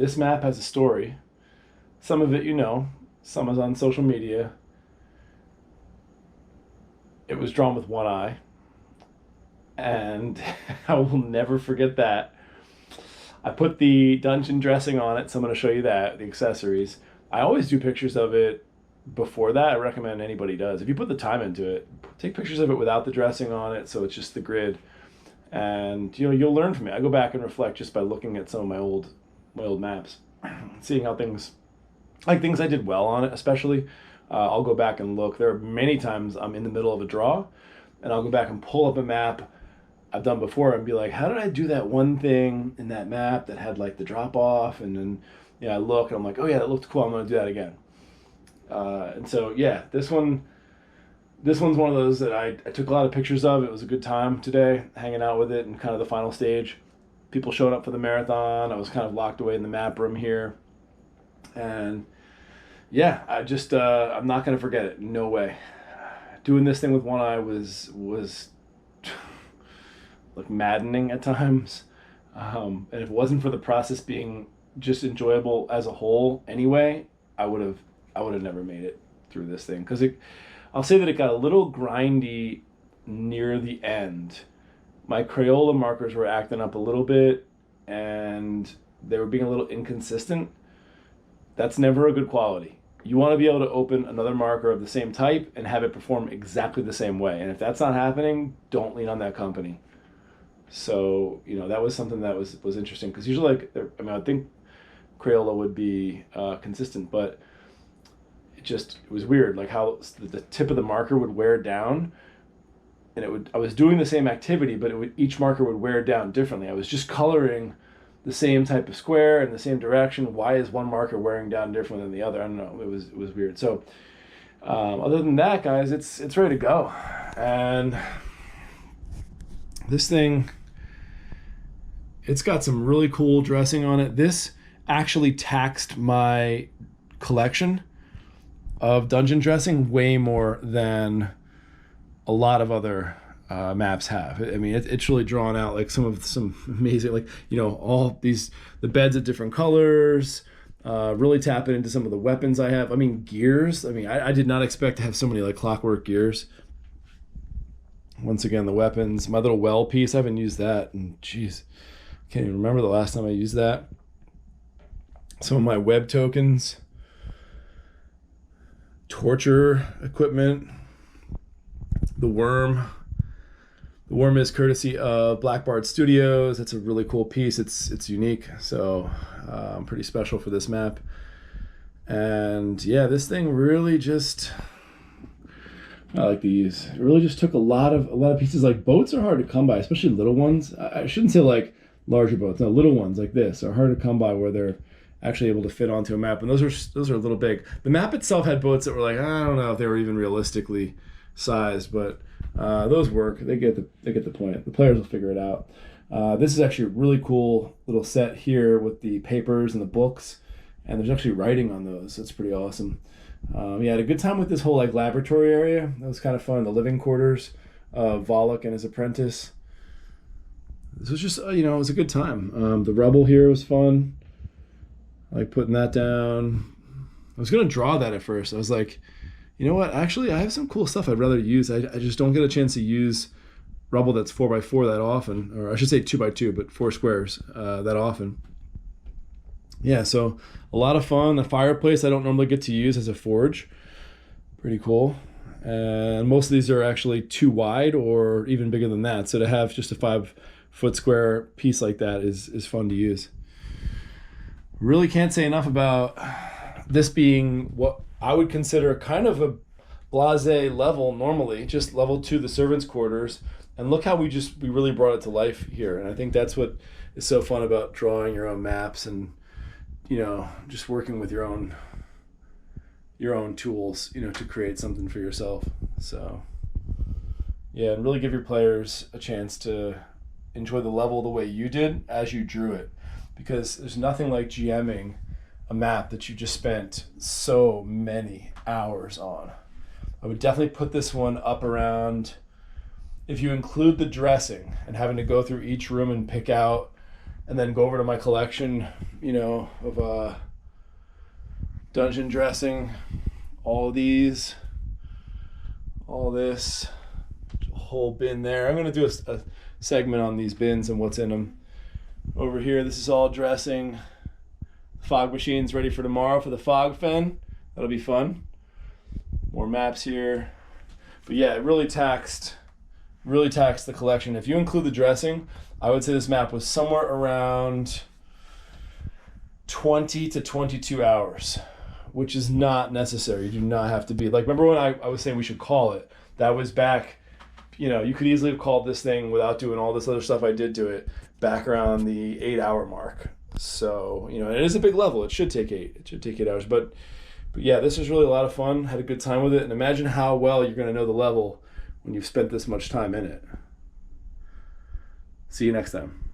this map has a story. Some of it you know, some is on social media. It was drawn with one eye, and I will never forget that. I put the dungeon dressing on it, so I'm going to show you that, the accessories. I always do pictures of it before that. I recommend anybody does. If you put the time into it, take pictures of it without the dressing on it, so it's just the grid. And you'll learn from it. I go back and reflect just by looking at some of my old maps, seeing how things I did well on it, especially. I'll go back and look. There are many times I'm in the middle of a draw, and I'll go back and pull up a map I've done before and be like, how did I do that one thing in that map that had like the drop off? And then I look and I'm like, oh yeah, that looked cool. I'm gonna do that again. And so yeah, this one's one of those that I took a lot of pictures of. It was a good time today, hanging out with it and kind of the final stage. People showed up for the marathon. I was kind of locked away in the map room here. And yeah, I'm not gonna forget it. No way. Doing this thing with one eye was like maddening at times. And if it wasn't for the process being just enjoyable as a whole anyway, I would have never made it through this thing, because I'll say that it got a little grindy near the end. My Crayola markers were acting up a little bit, and they were being a little inconsistent. That's never a good quality. You want to be able to open another marker of the same type and have it perform exactly the same way. And if that's not happening, don't lean on that company. So, that was something that was interesting, because usually, I think Crayola would be consistent, but it was weird, like how the tip of the marker would wear down, and I was doing the same activity, but each marker would wear down differently. I was just coloring the same type of square in the same direction. Why is one marker wearing down different than the other? I don't know. It was weird. So, other than that, guys, it's ready to go, and this thing, it's got some really cool dressing on it. This actually taxed my collection of dungeon dressing way more than a lot of other maps have. I mean, it's really drawn out like some amazing, like, all the beds at different colors, really tapping into some of the weapons I have. I mean, gears. I mean, I did not expect to have so many like clockwork gears. Once again, the weapons, my little well piece, I haven't used that, and geez, can't even remember the last time I used that. Some of my web tokens, torture equipment, the worm. The worm is courtesy of Black Bard Studios. That's a really cool piece. It's unique, so pretty special for this map. And yeah, this thing really just, I like these. It really just took a lot of pieces. Like, boats are hard to come by, especially little ones. I shouldn't say like larger boats. No, little ones like this are hard to come by, where they're actually able to fit onto a map. And those are a little big. The map itself had boats that were like, I don't know if they were even realistically sized, but those work. They get the point. The players will figure it out. This is actually a really cool little set here with the papers and the books, and there's actually writing on those. That's pretty awesome. I had a good time with this whole like laboratory area. That was kind of fun. The living quarters of Volok and his apprentice. This was just, it was a good time. The rubble here was fun. I like putting that down. I was going to draw that at first. I was like, you know what? Actually, I have some cool stuff I'd rather use. I just don't get a chance to use rubble that's 4x4 that often. Or I should say 2x2, but 4 squares that often. Yeah, so a lot of fun. The fireplace I don't normally get to use as a forge. Pretty cool. And most of these are actually too wide or even bigger than that. So to have just a 5-foot square piece like that is fun to use. Really can't say enough about this being what I would consider kind of a blasé level normally, just level 2, the servants' quarters. And look how we really brought it to life here. And I think that's what is so fun about drawing your own maps and, just working with your own tools, to create something for yourself. So yeah, and really give your players a chance to enjoy the level the way you did as you drew it, because there's nothing like GMing a map that you just spent so many hours on. I would definitely put this one up around, if you include the dressing and having to go through each room and pick out and then go over to my collection, you know, of dungeon dressing, all these, all this, a whole bin there. I'm gonna do a segment on these bins and what's in them. Over here, this is all dressing. Fog machine's ready for tomorrow for the fog fen. That'll be fun. More maps here. But yeah, it really taxed the collection. If you include the dressing, I would say this map was somewhere around 20 to 22 hours, which is not necessary. You do not have to be, like, remember when I was saying we should call it? That was back, you know, you could easily have called this thing without doing all this other stuff I did to it back around the 8-hour mark. So, you know, it is a big level. It should take 8. It should take 8 hours. But yeah, this was really a lot of fun. Had a good time with it. And imagine how well you're going to know the level when you've spent this much time in it. See you next time.